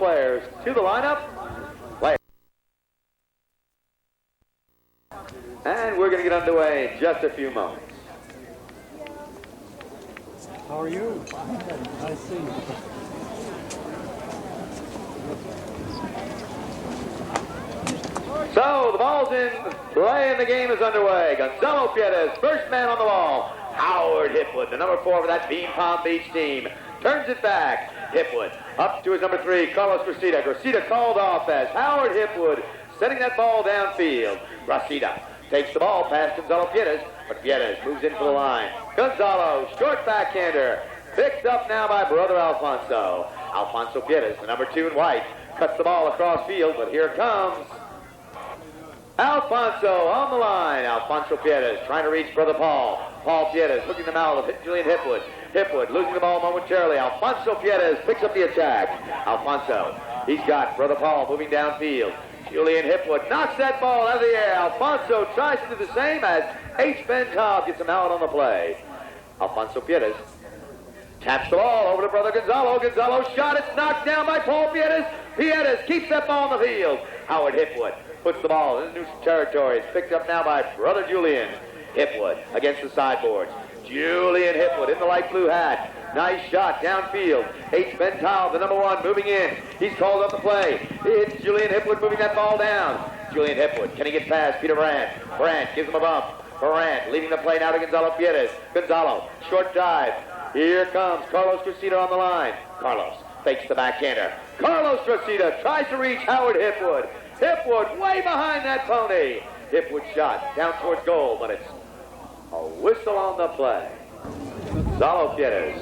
players to the lineup. Play. And we're going to get underway in just a few moments. How are you? I see. So the ball's in play and the game is underway. Gonzalo Piaget, first man on the ball. Howard Hipwood, the number 4 for that Beam Palm Beach team, turns it back. Hipwood up to his number 3, Carlos Gracida. Gracida called off as Howard Hipwood sending that ball downfield. Gracida takes the ball past Gonzalo Piaget, but Piaget moves in for the line. Gonzalo, short backhander, picked up now by brother Alfonso. Alfonso Piaget, the number 2 in white, cuts the ball across field, but here comes Alfonso on the line. Alfonso Piaget trying to reach brother Paul. Paul Piaget hooking the mouth of Julian Hipwood. Hipwood losing the ball momentarily. Alfonso Piaget picks up the attack. Alfonso, he's got brother Paul moving downfield. Julian Hipwood knocks that ball out of the air. Alfonso tries to do the same as H. Ben Taub gets him out on the play. Alfonso Piaget taps the ball over to brother Gonzalo. Gonzalo's shot. It's knocked down by Paul Piaget. Piaget keeps that ball in the field. Howard Hipwood puts the ball in neutral territory. It's picked up now by brother Julian. Hipwood against the sideboards. Julian Hipwood in the light blue hat. Nice shot downfield. H. Ben Taub, the number 1, moving in. He's called up the play. It's Julian Hipwood moving that ball down. Julian Hipwood, can he get past Peter Brandt? Brandt gives him a bump. Brandt leading the play now to Gonzalo Piaget. Gonzalo, short dive. Here comes Carlos Gracida on the line. Carlos fakes the backhander. Carlos Gracida tries to reach Howard Hipwood. Hipwood way behind that pony. Hipwood shot down towards goal, but it's a whistle on the play. Gonzalo Piaget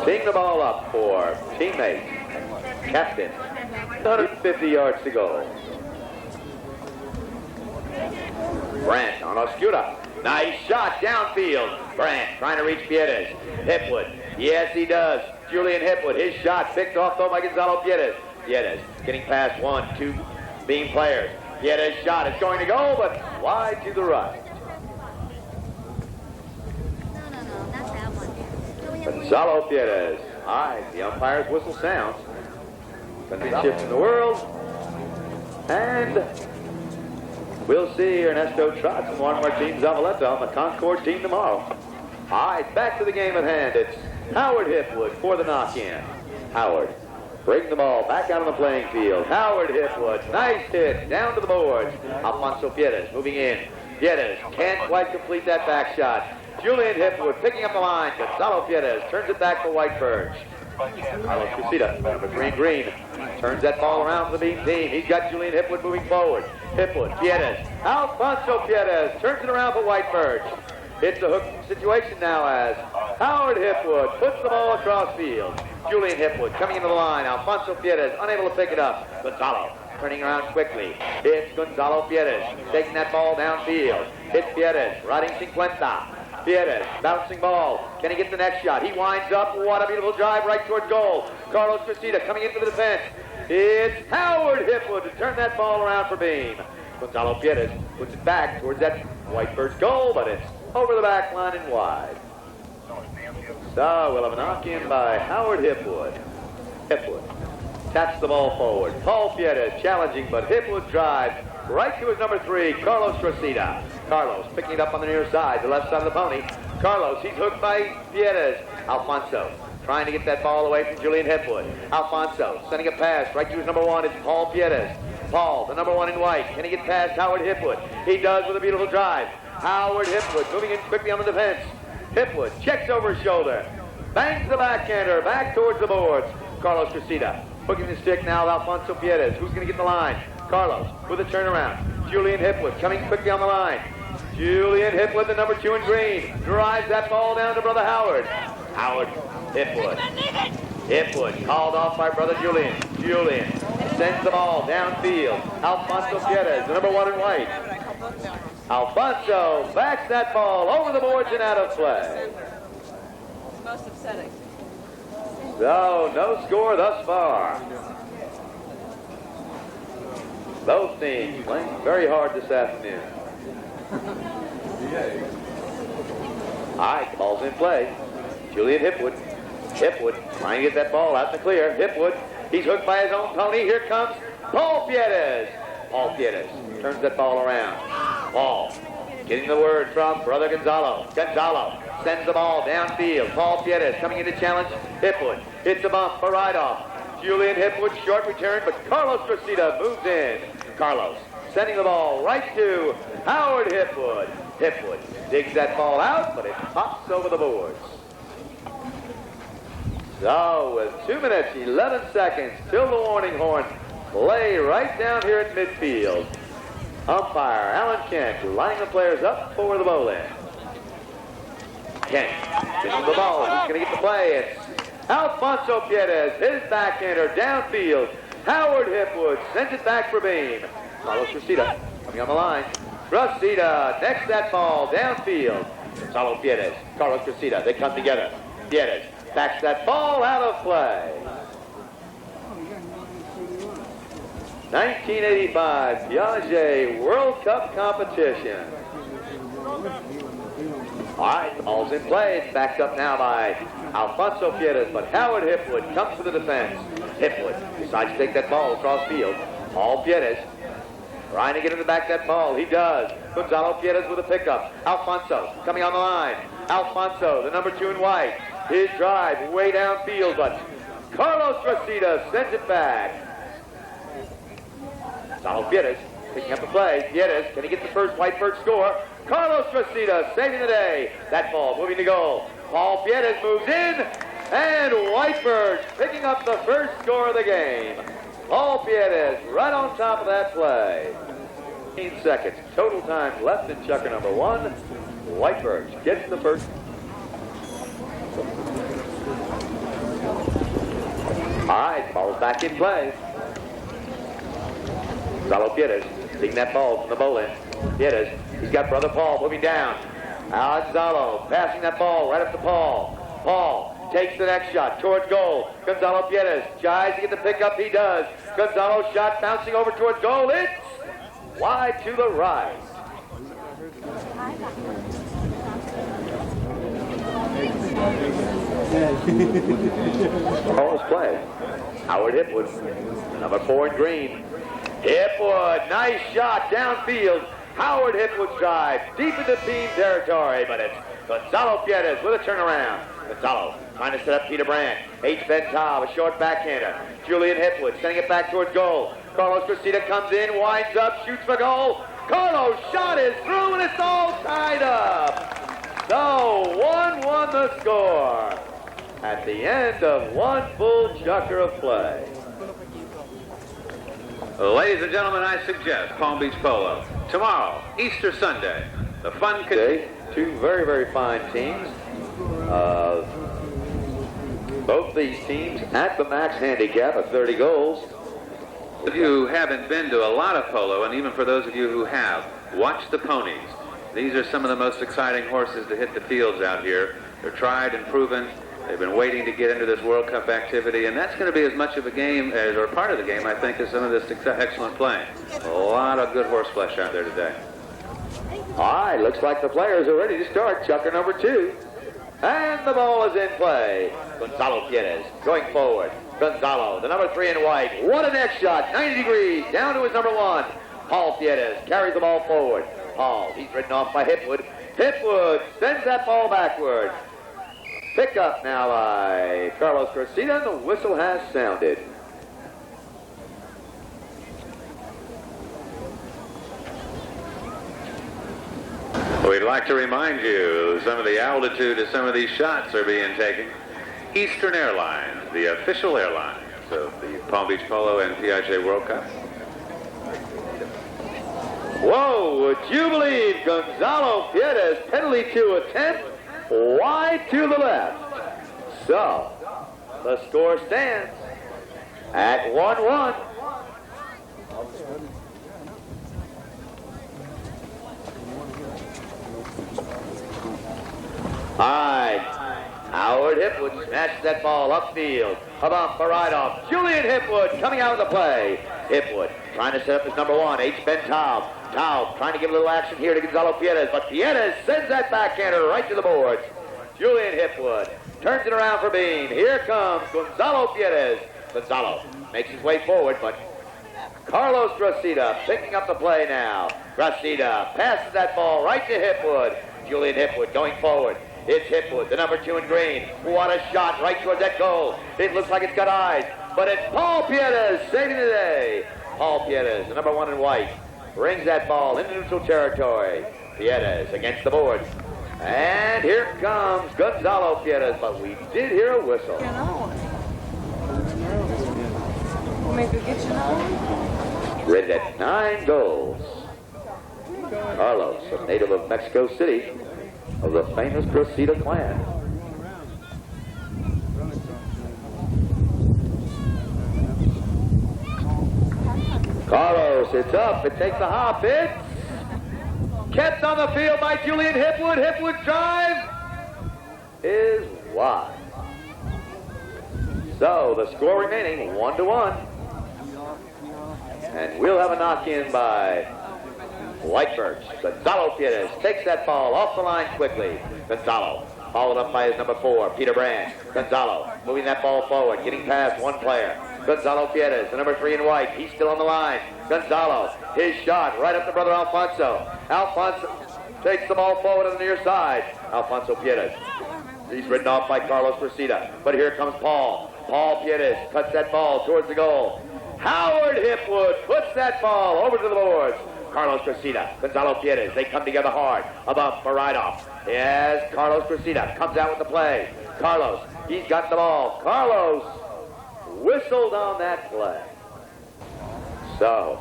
teeing the ball up for teammate, captain. 150 yards to go. Brandt on Oscura. Nice shot downfield. Brandt trying to reach Piaget. Hipwood. Yes, he does. Julian Hipwood. His shot picked off though by Gonzalo Piaget. Piaget getting past 1, 2 Beam players. Piaget's shot is going to go, but wide to the right. Gonzalo Piaget. All right, the umpire's whistle sounds. Championship in the world. And we'll see Ernesto Trotz and Juan Martin Zavaleta on the Concord team tomorrow. All right, back to the game at hand. It's Howard Hipwood for the knock-in. Howard bring the ball back out on the playing field. Howard Hipwood, nice hit, down to the boards. Alfonso Piaget moving in. Piaget can't quite complete that back shot. Julian Hipwood picking up the line. Gonzalo Piaget turns it back for White Birch. Carlos Gracida, number 3 green, turns that ball around for the Beam team. He's got Julian Hipwood moving forward. Hipwood, Piaget, Alfonso Piaget turns it around for White Birch. It's a hook situation now as Howard Hipwood puts the ball across field. Julian Hipwood coming into the line. Alfonso Piaget unable to pick it up. Gonzalo turning around quickly. It's Gonzalo Piaget taking that ball downfield. It's Piaget riding 50. Piaget bouncing ball. Can he get the next shot? He winds up. What a beautiful drive right towards goal. Carlos Gracida coming into the defense. It's Howard Hipwood to turn that ball around for Beam. Gonzalo Piaget puts it back towards that White Birch goal, but it's over the back line and wide. So we'll have a knock-in by Howard Hipwood. Hipwood taps the ball forward. Paul Piaget challenging, but Hipwood drives right to his number 3, Carlos Gracida. Carlos picking it up on the near side, the left side of the pony. Carlos, he's hooked by Piaget. Alfonso trying to get that ball away from Julian Hipwood. Alfonso sending a pass right to his number 1. It's Paul Piaget. Paul, the number 1 in white. Can he get past Howard Hipwood? He does with a beautiful drive. Howard Hipwood moving in quickly on the defense. Hipwood checks over his shoulder. Bangs the backhander back towards the boards. Carlos Gracida hooking the stick now of Alfonso Piaget. Who's going to get the line? Carlos with a turnaround. Julian Hipwood coming quickly on the line. Julian Hipwood, the number 2 in green, drives that ball down to brother Howard. Howard Hipwood. Hipwood called off by brother Julian. Julian sends the ball downfield. Alfonso Piaget, the number 1 in white. Alfonso backs that ball over the boards and out of play. Most upsetting. So, no score thus far. Both teams playing very hard this afternoon. All right, ball's in play. Julian Hipwood Hipwood trying to get that ball out in the clear. Hipwood, he's hooked by his own pony. Here comes Paul Piaget. Paul Piaget turns that ball around. Paul getting the word from brother Gonzalo. Gonzalo sends the ball downfield. Paul Piaget coming in to challenge Hipwood. Hits a bump for Ride-Off. Julian Hipwood, short return, but Carlos Cressida moves in. Carlos sending the ball right to Howard Hipwood. Hipwood digs that ball out, but it pops over the boards. So with 2 minutes, 11 seconds till the warning horn, play right down here at midfield. Umpire Alan Kent lining the players up for the bowling. Kent gets the ball. He's going to get the play. It's Alfonso Piaget, his backhander downfield. Howard Hipwood sends it back for Boehm. Carlos Cressida coming on the line. Cressida next that ball downfield. Gonzalo Piaget, Carlos Cressida, they come together. Piaget backs that ball out of play. 1985 Piaget World Cup competition. All right, ball's in play. It's backed up now by Alfonso Piaget, but Howard Hipwood comes to the defense. Hipwood decides to take that ball across field. Paul Piaget trying to get him to back that ball. He does. Gonzalo Piaget with a pickup. Alfonso coming on the line. Alfonso, the number 2 in white. His drive way downfield, but Carlos Cressida sends it back. Gonzalo Piaget picking up the play. Piaget, can he get the first white birch score? Carlos Cressida saving the day. That ball moving to goal. Paul Piaget moves in, and white birch picking up the first score of the game. Paul Piaget right on top of that play. 15 seconds. Total time left in checker number 1. White birch gets the first. All right, ball's back in play. Gonzalo Piaget taking that ball from the bowl end. Piaget, he's got brother Paul moving down. Gonzalo passing that ball right up to Paul. Paul takes the next shot towards goal. Gonzalo Piaget tries to get the pickup. He does. Gonzalo's shot bouncing over towards goal. It's wide to the right. Ball's play. Howard Hipwood, number 4 in green. Hipwood, nice shot downfield. Howard Hipwood's drive deep into team territory, but it's Gonzalo Piaget with a turnaround. Gonzalo trying to set up Peter Brandt. H. Bental, a short backhander. Julian Hipwood sending it back towards goal. Carlos Cressida comes in, winds up, shoots for goal. Carlos' shot is through, and it's all tied up. So 1-1 the score at the end of 1 full chukker of play. Ladies and gentlemen, I suggest Palm Beach Polo. Tomorrow, Easter Sunday, the fun continues. 2 very, very fine teams. Both these teams at the max handicap of 30 goals. If you haven't been to a lot of polo, and even for those of you who have, watch the ponies. These are some of the most exciting horses to hit the fields out here. They're tried and proven. They've been waiting to get into this World Cup activity, and that's going to be as much of a game as, or part of the game, I think, as some of this excellent playing. A lot of good horse flesh out there today. All right, looks like the players are ready to start chukker number 2. And the ball is in play. Gonzalo Piaget going forward. Gonzalo, the number 3 in white. What a next shot, 90 degrees, down to his number 1. Paul Piaget carries the ball forward. Paul, he's ridden off by Hipwood. Hipwood sends that ball backward. Pick up now by Carlos Cressida, and the whistle has sounded. We'd like to remind you some of the altitude of some of these shots are being taken. Eastern Airlines, the official airlines of the Palm Beach Polo and Piaget World Cup. Whoa, would you believe Gonzalo Piaget's penalty to attempt wide to the left. So, the score stands at 1-1. All right, Howard Hipwood smashed that ball upfield. A bump for Ride-Off. Julian Hipwood coming out of the play. Hipwood trying to set up his number 1, H. Bental. Taub trying to give a little action here to Gonzalo Piaget, but Piaget sends that backhander right to the boards. Julian Hipwood turns it around for Beam. Here comes Gonzalo Piaget. Gonzalo makes his way forward, but Carlos Gracida picking up the play now. Gracida passes that ball right to Hipwood. Julian Hipwood going forward. It's Hipwood, the number 2 in green. What a shot right towards that goal. It looks like it's got eyes, but it's Paul Piaget saving the day. Paul Piaget, the number 1 in white, brings that ball into neutral territory. Piaget against the board. And here comes Gonzalo Piaget, but we did hear a whistle. Maybe get you home. Rated at 9 goals. Carlos, a native of Mexico City, of the famous Gracida clan. Carlos, it's up. It takes a hop. It's kept on the field by Julian Hipwood. Hipwood drive is wide. So the score remaining 1-1. And we'll have a knock-in by White Birch. Gonzalo Piaget takes that ball off the line quickly. Gonzalo, followed up by his number 4, Peter Brandt. Gonzalo moving that ball forward, getting past one player. Gonzalo Piaget, the number 3 in white. He's still on the line. Gonzalo, his shot right up to brother Alfonso. Alfonso takes the ball forward on the near side. Alfonso Piaget. He's ridden off by Carlos Gracida. But here comes Paul. Paul Piaget cuts that ball towards the goal. Howard Hipwood puts that ball over to the boards. Carlos Gracida, Gonzalo Piaget, they come together hard. Above for right-off. Yes, Carlos Gracida comes out with the play. Carlos, he's got the ball. Carlos whistled on that play. So,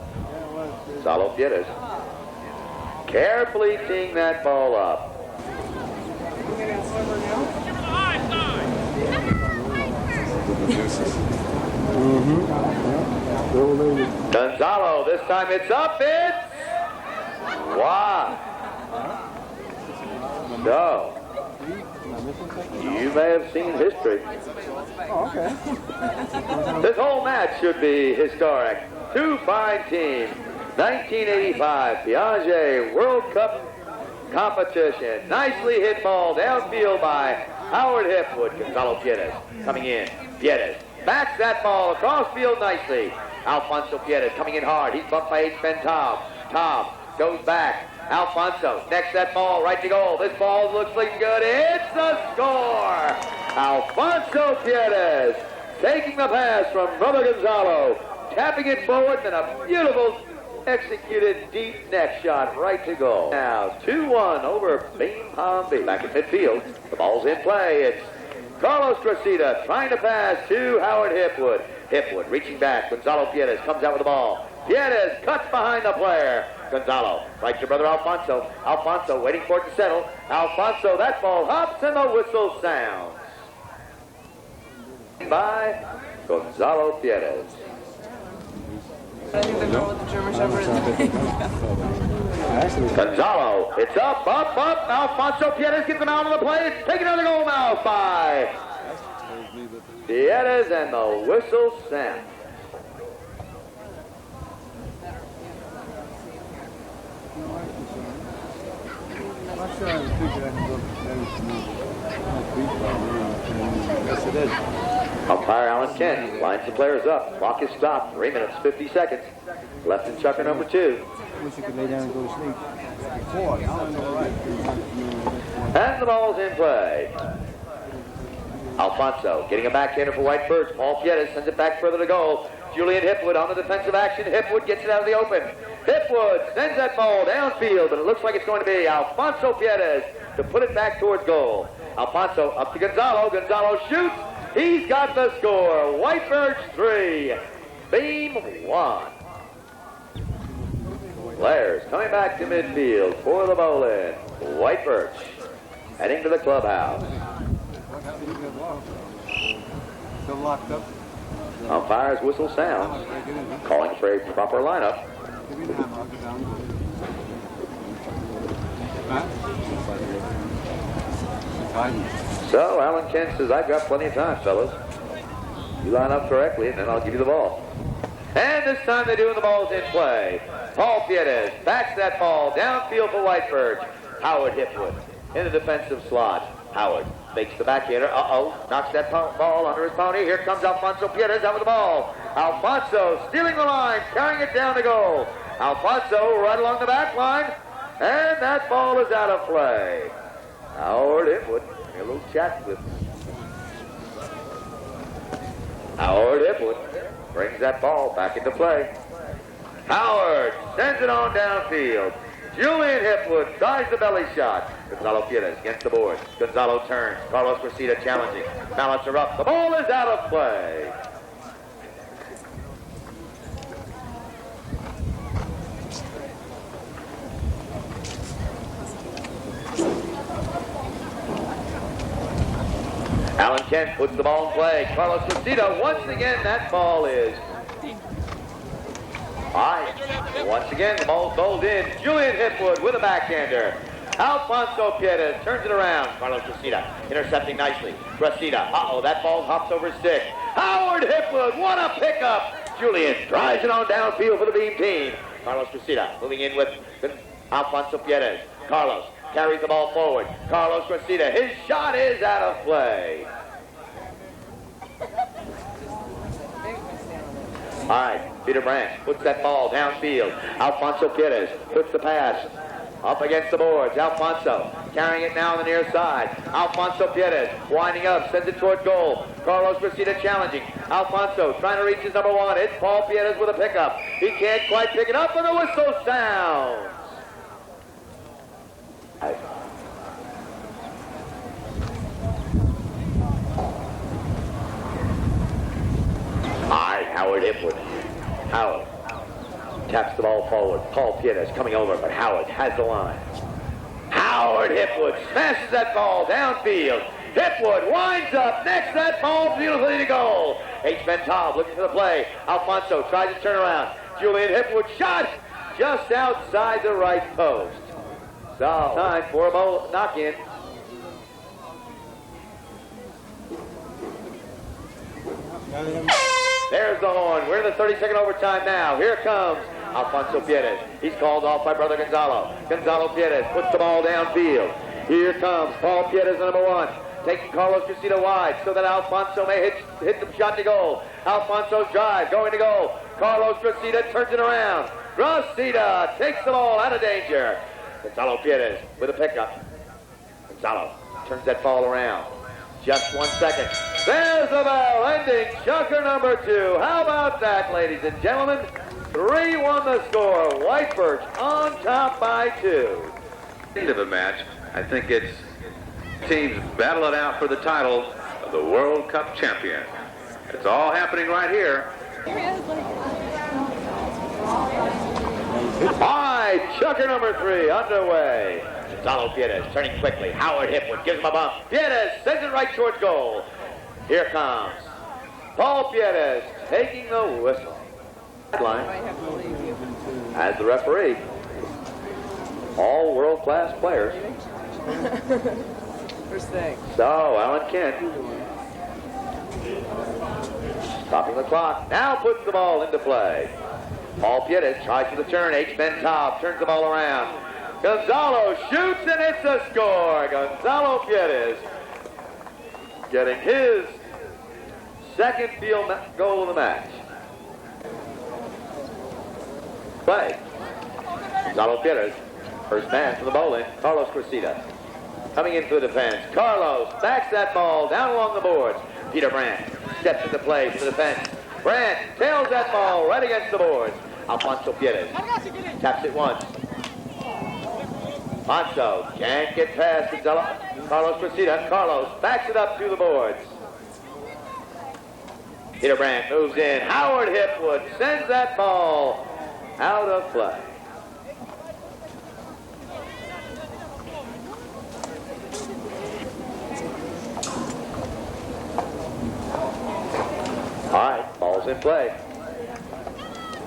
Gonzalo Piaget carefully teeing that ball up. Gonzalo, this time it's up, it's wide. So, you may have seen history. This whole match should be historic. 2 fine teams. 1985 Piaget World Cup competition. Nicely hit ball downfield by Howard Hipwood. Gonzalo Piaget coming in. Piaget backs that ball across field nicely. Alfonso Piaget coming in hard. He's bumped by H-Ben Tom. Tom goes back. Alfonso necks that ball right to goal. This ball looks like good. It's a score! Alfonso Piaget taking the pass from brother Gonzalo, tapping it forward, and a beautiful executed deep neck shot right to goal. Now 2-1 over Boehm Palm Beach. Back in midfield, the ball's in play. It's Carlos Gracida trying to pass to Howard Hipwood. Hipwood reaching back. Gonzalo Piaget comes out with the ball. Piaget cuts behind the player. Gonzalo, right to brother Alfonso. Alfonso waiting for it to settle. Alfonso, that ball hops and the whistle sounds. By Gonzalo Piaget. I think they're going with the German Shepherd. Gonzalo, it's up. Alfonso Piaget gets him out of the play. It's taken another goal now by Piaget, and the whistle sounds. Umpire Alan Kent lines the players up. Clock is stopped. 3 minutes, 50 seconds. Left in chucker number 2. Wish you could lay down and go to sleep. And the ball's in play. Alfonso getting a backhander for White Birch. Paul Piaget sends it back further to goal. Julian Hipwood on the defensive action. Hipwood gets it out of the open. Hipwood sends that ball downfield, but it looks like it's going to be Alfonso Piaget to put it back towards goal. Alfonso up to Gonzalo. Gonzalo shoots. He's got the score. White Birch 3, Boehm 1. Players coming back to midfield for the bowling. White Birch heading to the clubhouse. Still locked up. Umpire's whistle sounds, calling for a proper lineup. So Alan Kent says, I've got plenty of time, fellas. You line up correctly, and then I'll give you the ball. And this time they do, and the ball's in play. Paul Piaget backs that ball downfield for White Birch. Howard Hipwood in the defensive slot. Howard Fakes the backhander. Knocks that ball under his pony. Here comes Alfonso Piaget out with the ball. Alfonso stealing the line, carrying it down to goal. Alfonso right along the back line, and that ball is out of play. Howard Hipwood, a little chat with Howard Hipwood brings that ball back into play. Howard sends it on downfield. Julian Hipwood tries the belly shot. Gonzalo Piaget against the board. Gonzalo turns. Carlos Cressida challenging. Balance are up. The ball is out of play. Alan Kent puts the ball in play. Carlos Cressida, once again, that ball is high. Once again, the ball's bowled in. Julian Hipwood with a backhander. Alfonso Piaget turns it around. Carlos Cressida intercepting nicely. Cressida, that ball hops over his stick. Howard Hipwood, what a pickup! Julian drives it on downfield for the Beam team. Carlos Cressida moving in with Alfonso Piaget. Carlos carries the ball forward. Carlos Cressida, his shot is out of play. All right, Peter Brandt puts that ball downfield. Alfonso Piaget puts the pass up against the boards. Alfonso carrying it now on the near side. Alfonso Piaget winding up, sends it toward goal. Carlos Cressida challenging. Alfonso trying to reach his number one. It's Paul Piaget with a pickup. He can't quite pick it up, and the whistle sounds. Howard Hipwood. Howard taps the ball forward. Paul Piaget is coming over, but Howard has the line. Howard Hipwood smashes that ball downfield. Hipwood winds up, next that ball beautifully to goal. H. Bentob looking for the play. Alfonso tries to turn around. Julian Hipwood shot just outside the right post. So time for a knock-in. There's the horn. We're in the 32nd overtime now. Here comes Alfonso Piaget. He's called off by brother Gonzalo. Gonzalo Piaget puts the ball downfield. Here comes Paul Piaget, number one, taking Carlos Cressida wide so that Alfonso may hit the shot to goal. Alfonso's drive going to goal. Carlos Cressida turns it around. Cressida takes the ball out of danger. Gonzalo Piaget with a pickup. Gonzalo turns that ball around. Just 1 second. There's the bell, ending chucker number 2. How about that, ladies and gentlemen? 3-1 the score. White Birch on top by 2. End of a match. I think it's teams battle it out for the title of the World Cup champion. It's all happening right here. Hi, chucker number 3 underway. Gonzalo Piaget turning quickly. Howard Hipwood gives him a bump. Piaget sends it right towards goal. Here comes Paul Piaget taking the whistle. Line as the referee. All world-class players. First thing. So, Alan Kent stopping the clock. Now puts the ball into play. Paul Piaget tries for the turn. H. Bentob turns the ball around. Gonzalo shoots, and it's a score. Gonzalo Piaget getting his second field goal of the match. Play. Gonzalo Piaget, first man for the bowling. Carlos Cressida coming into the defense. Carlos backs that ball down along the boards. Peter Brandt steps into play for the defense. Brandt tails that ball right against the boards. Alfonso Piaget taps it once. Alfonso can't get past Carlos Cressida. Carlos backs it up to the boards. Peter Brandt moves in. Howard Hipwood sends that ball out of play. All right, ball's in play.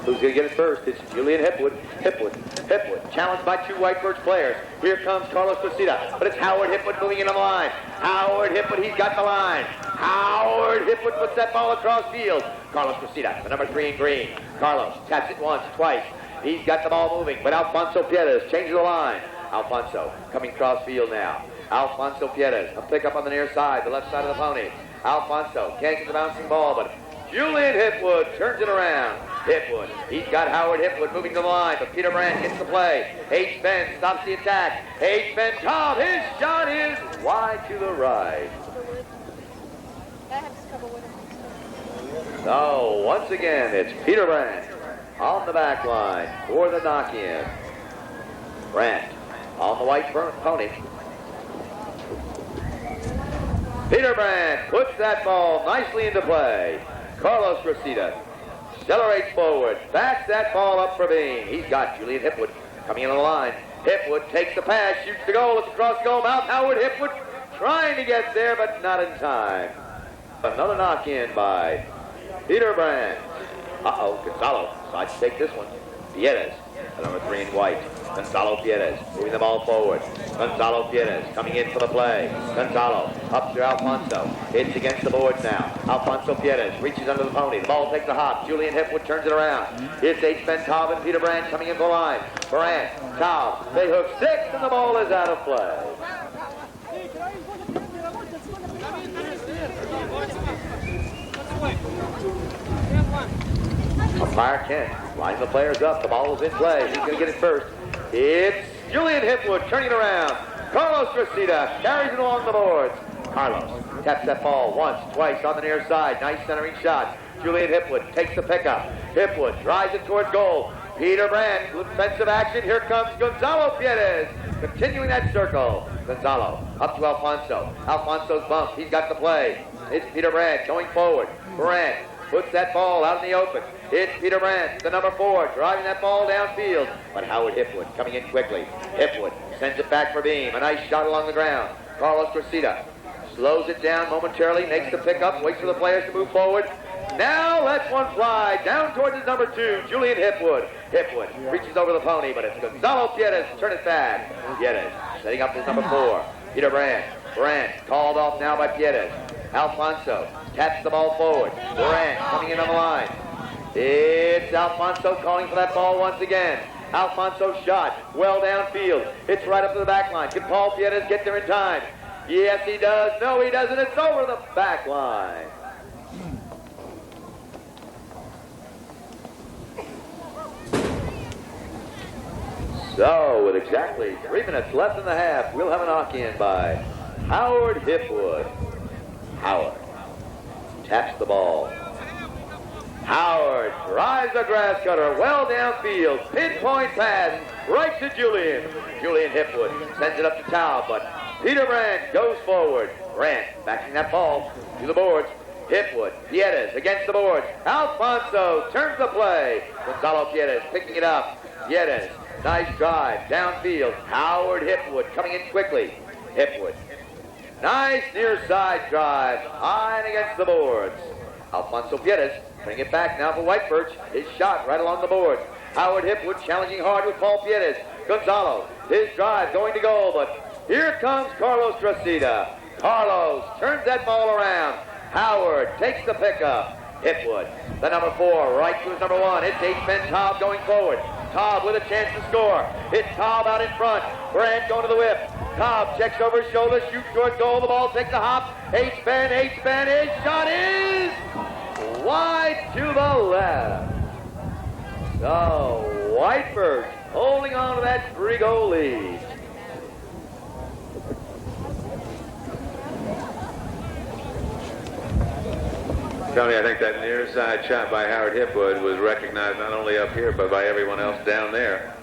Who's going to get it first? It's Julian Hipwood. Hipwood, challenged by 2 White Birch players. Here comes Carlos Cressida, but it's Howard Hipwood moving in on the line. Howard Hipwood, he's got the line. Howard Hipwood puts that ball across field. Carlos Cressida, the number 3 in green. Carlos taps it once, twice. He's got the ball moving, but Alfonso Piaget changes the line. Alfonso coming cross field now. Alfonso Piaget, a pickup on the near side, the left side of the pony. Alfonso can't get the bouncing ball, but Julian Hipwood turns it around. Hipwood, he's got Howard Hipwood moving the line, but Peter Brandt gets the play. H. Ben stops the attack. H. Ben Cobb, his shot is wide to the right. So once again, it's Peter Brandt on the back line for the knock-in. Brandt on the white pony. Peter Brandt puts that ball nicely into play. Carlos Cressida accelerates forward, backs that ball up for Boehm. He's got Julian Hipwood coming in on the line. Hipwood takes the pass, shoots the goal, it's across goal mouth. Howard Hipwood trying to get there, but not in time. Another knock-in by Peter Brandt. Gonzalo decides to take this one. Piaget, the number 3 in white. Gonzalo Piaget moving the ball forward. Gonzalo Piaget coming in for the play. Gonzalo up to Alfonso. It's against the boards now. Alfonso Piaget reaches under the pony. The ball takes a hop. Julian Hipwood turns it around. It's H. Ben Cobb and Peter Brandt coming in for the line. Brandt, Cobb, they hook 6 and the ball is out of play. Umpire Kent lines the players up. The ball is in play. He's going to get it first. It's Julian Hipwood turning it around. Carlos Cressida carries it along the boards. Carlos taps that ball once, twice on the near side. Nice centering shot. Julian Hipwood takes the pickup. Hipwood drives it towards goal. Peter Brandt, defensive action. Here comes Gonzalo Piaget, continuing that circle. Gonzalo up to Alfonso. Alfonso's bump. He's got the play. It's Peter Brandt going forward. Brandt puts that ball out in the open. It's Peter Brandt, the number 4, driving that ball downfield. But Howard Hipwood coming in quickly. Hipwood sends it back for Boehm. A nice shot along the ground. Carlos Cressida slows it down momentarily, makes the pickup, waits for the players to move forward. Now lets one fly down towards his number 2, Julian Hipwood. Hipwood reaches over the pony, but it's Gonzalo Piaget. Turn it back. Piaget setting up his number 4. Peter Brandt. Brandt called off now by Piaget. Alfonso taps the ball forward. Brandt coming in on the line. It's Alfonso calling for that ball once again. Alfonso's shot well downfield. It's right up to the back line. Can Paul Piaget get there in time? Yes, he does. No, he doesn't. It's over the back line. So, with exactly 3 minutes left in the half, we'll have a knock-in by Howard Hipwood. Howard taps the ball. Howard drives a grass cutter well downfield. Pinpoint pass right to Julian. Julian Hipwood sends it up to Taub, but Peter Brandt goes forward. Brandt backing that ball to the boards. Hipwood, Piaget against the boards. Alfonso turns the play. Gonzalo Piaget picking it up. Piaget, nice drive downfield. Howard Hipwood coming in quickly. Hipwood, nice near side drive, high and against the boards. Alfonso Piaget bring it back now for White Birch. His shot right along the boards. Howard Hipwood challenging hard with Paul Piaget. Gonzalo, his drive going to goal, but here comes Carlos Cressida. Carlos turns that ball around. Howard takes the pickup. Hipwood, the number 4, right to his number 1. It's H. Ben Cobb going forward. Cobb with a chance to score. It's Cobb out in front. Brandt going to the whip. Cobb checks over his shoulder, shoots towards goal. The ball takes a hop. H. Ben, his shot is wide to the left. So, White Birch holding on to that 3-goal lead. Tony, I think that near side shot by Howard Hipwood was recognized not only up here, but by everyone else down there.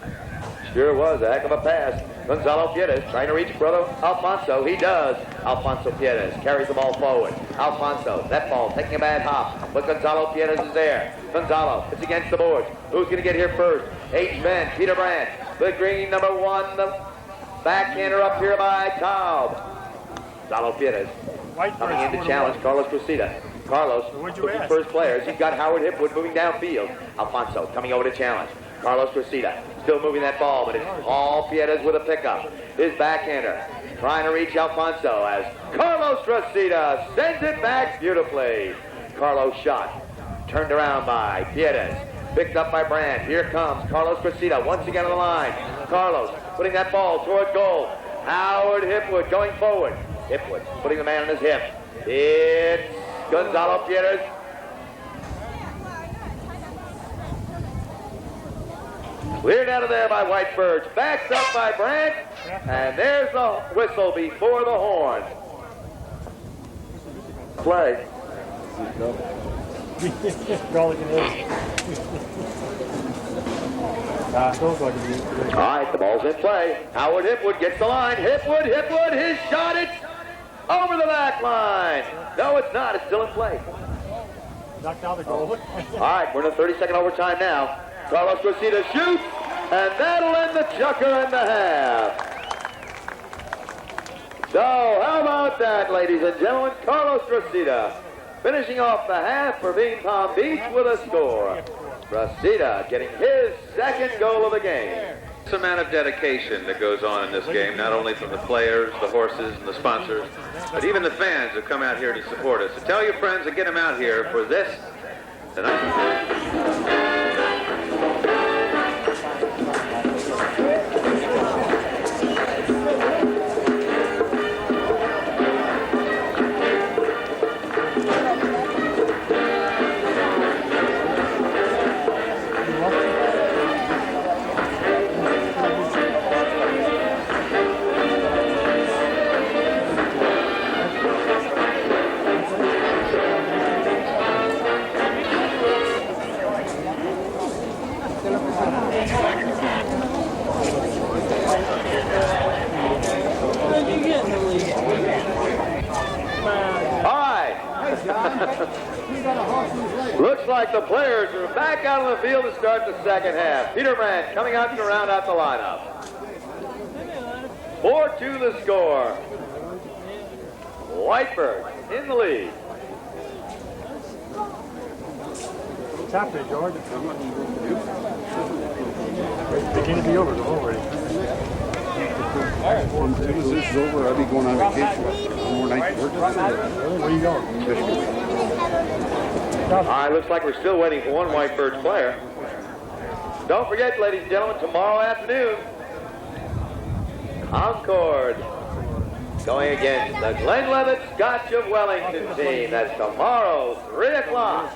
Sure was. A heck of a pass. Gonzalo Piaget trying to reach brother Alfonso. He does. Alfonso Piaget carries the ball forward. Alfonso, that ball taking a bad hop, but Gonzalo Piaget is there. Gonzalo, it's against the boards. Who's going to get here first? H. Ben, Peter Brandt, the green number 1, the backhander up here by Taub. Gonzalo Piaget coming in to challenge Carlos Cressida. Carlos looking for his players. He's got Howard Hipwood moving downfield. Alfonso coming over to challenge. Carlos Cressida still moving that ball, but it's Paul Piaget with a pickup. His backhander trying to reach Alfonso as Carlos Cressida sends it back beautifully. Carlos shot turned around by Piaget. Picked up by Brandt. Here comes Carlos Cressida once again on the line. Carlos putting that ball towards goal. Howard Hipwood going forward. Hipwood putting the man on his hip. It's Gonzalo Pieters. Cleared out of there by White Birch. Backs up by Brandt. And there's the whistle before the horn. Play. All right, the ball's in play. Howard Hipwood gets the line. Hipwood, his shot, it's over the back line. No, it's not. It's still in play. Knocked out the goal. All right, we're in the 30-second overtime now. Carlos Cressida shoots, and that'll end the chucker and the half. So, how about that, ladies and gentlemen? Carlos Cressida finishing off the half for Bean Palm Beach with a score. Cressida getting his second goal of the game. This amount of dedication that goes on in this game, not only from the players, the horses, and the sponsors, but even the fans who come out here to support us. So tell your friends and get them out here for this tonight. Looks like the players are back out on the field to start the second half. Peter Brandt coming out to round out the lineup. 4-2 the score. White Birch in the lead. What's happening, George? It's beginning to be over already. As soon as this is over, I'll be going on vacation. One more night to work. Where are you going? Michigan. All right, looks like we're still waiting for one White Birch player. Don't forget, ladies and gentlemen, tomorrow afternoon, Concord going against the Glenlivet Scotch of Wellington team. That's tomorrow, 3 o'clock.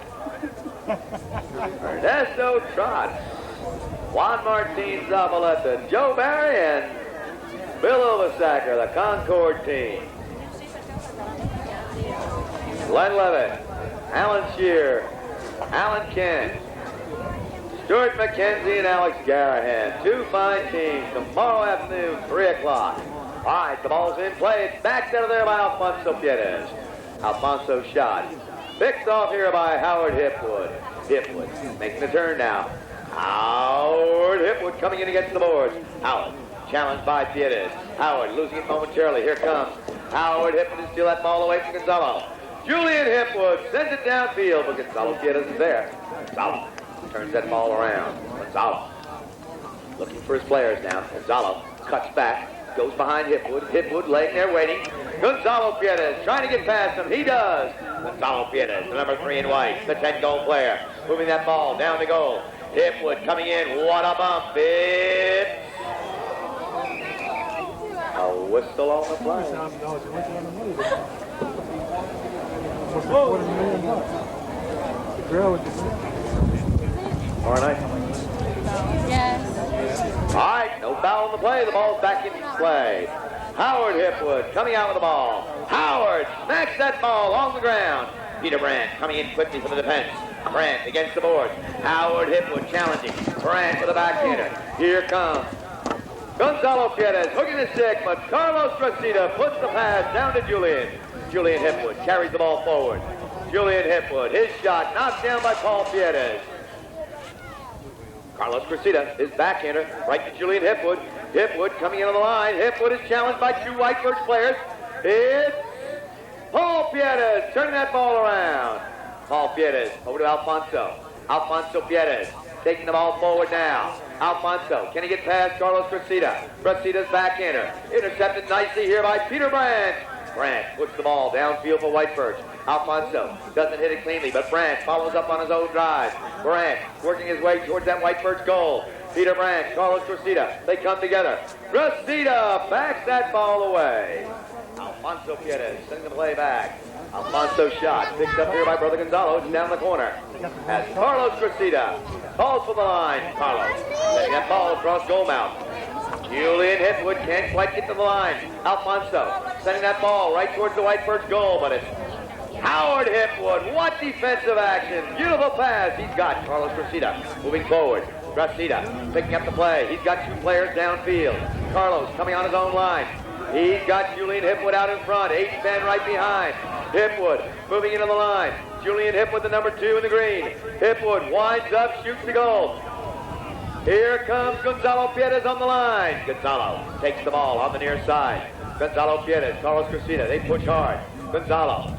Ernesto Trotz, Juan Martin Zavaleta, Joe Barry, and Bill Ovasacker, the Concord team. Glenlivet, Alan Shear, Alan Kent, Stuart McKenzie, and Alex Garahan. Two fine teams tomorrow afternoon, 3 o'clock. All right, the ball's in play. It's backed out of there by Alfonso Pietez. Alfonso shot. Picked off here by Howard Hipwood. Hipwood making the turn now. Howard Hipwood coming in against the boards. Howard challenged by Pietez. Howard losing it momentarily. Here comes Howard Hipwood to steal that ball away from Gonzalo. Julian Hipwood sends it downfield, but Gonzalo Pietez is there. Gonzalo turns that ball around. Gonzalo looking for his players now. Gonzalo cuts back, goes behind Hipwood. Hipwood laying there waiting. Gonzalo Pietez trying to get past him. He does. Gonzalo Pietez, the number 3 in white, the 10-goal player, moving that ball down the goal. Hipwood coming in. What a bump. It's a whistle on the play. All right. Yes. All right, no foul on the play. The ball's back in play. Howard Hipwood coming out with the ball. Howard smacks that ball on the ground. Peter Brandt coming in quickly for the defense. Brandt against the board. Howard Hipwood challenging. Brandt with a backhander. Here comes Gonzalo Pietez hooking the stick, but Carlos Cressida puts the pass down to Julian. Julian Hipwood carries the ball forward. Julian Hipwood, his shot knocked down by Paul Pietez. Carlos Cressida, his backhander, right to Julian Hipwood. Hipwood coming in on the line. Hipwood is challenged by two White Birch players. It's Paul Pietez turning that ball around. Paul Pietez over to Alfonso. Alfonso Pietez taking the ball forward now. Alfonso, can he get past Carlos Cressida? Cressida's backhander. Intercepted nicely here by Peter Brandt. Brandt puts the ball downfield for White Birch. Alfonso doesn't hit it cleanly, but Brandt follows up on his own drive. Brandt working his way towards that White Birch goal. Peter Brandt, Carlos Cressida. They come together. Cressida backs that ball away. Alfonso Pietez sending the play back. Alfonso shot. Picked up here by Brother Gonzalo. It's down the corner. As Carlos Cressida calls for the line. Carlos sending that ball across goal mouth. Julian Hipwood can't quite get to the line. Alfonso sending that ball right towards the White Birch goal, but it's Howard Hipwood. What defensive action. Beautiful pass. He's got Carlos Cressida moving forward. Cressida picking up the play. He's got two players downfield. Carlos coming on his own line. He's got Julian Hipwood out in front. 8 men right behind. Hipwood moving into the line. Julian Hipwood, the number 2 in the green. Hipwood winds up, shoots the goal. Here comes Gonzalo Pietez on the line. Gonzalo takes the ball on the near side. Gonzalo Pietez, Carlos Cressida, they push hard. Gonzalo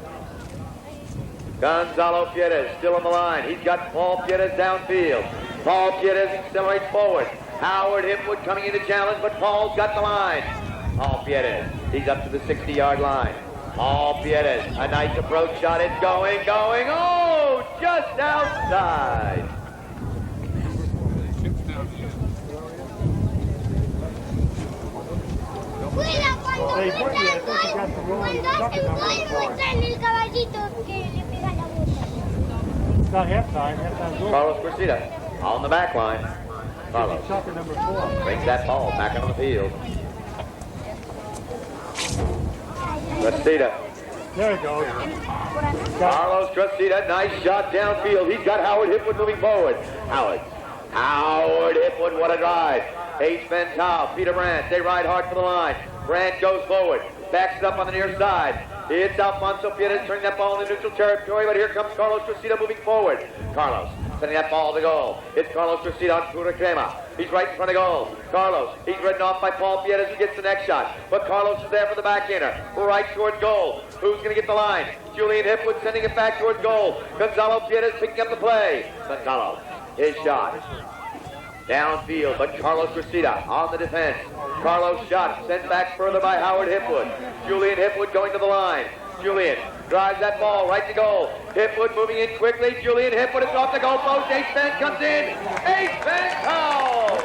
Pietez still on the line. He's got Paul Pietez downfield. Paul Pietez accelerates forward. Howard Hipwood coming in to challenge, but Paul's got the line. Paul Pietez, he's up to the 60-yard line. Paul Pietez, a nice approach shot. It's going. Oh, just outside. Hey, Courtney, I think you got the wrong sucker number 4. It's not halftime. Halftime's over. Carlos Cressida on the back line. Carlos Sucker number 4. brings that ball back on the field. Cressida. There it goes. Carlos Cressida, nice shot downfield. He's got Howard Hipwood moving forward. Howard Hipwood, what a drive. H-Ben Tao, Peter Brandt, they ride hard for the line. Brandt goes forward, backs it up on the near side. It's Alfonso Pietez turning that ball in the neutral territory, but here comes Carlos Cressida moving forward. Carlos sending that ball to goal. It's Carlos Cressida on Pura Crema. He's right in front of goal. Carlos, he's ridden off by Paul Pietez, who gets the next shot. But Carlos is there for the backhander. Right towards goal. Who's going to get the line? Julian Hipwood sending it back towards goal. Gonzalo Pietez picking up the play. Gonzalo, his shot. Downfield, but Carlos Cressida on the defense. Carlos shot, sent back further by Howard Hipwood. Julian Hipwood going to the line. Julian drives that ball right to goal. Hipwood moving in quickly. Julian Hipwood is off the goal post. H-Ben comes in. H-Ben foul.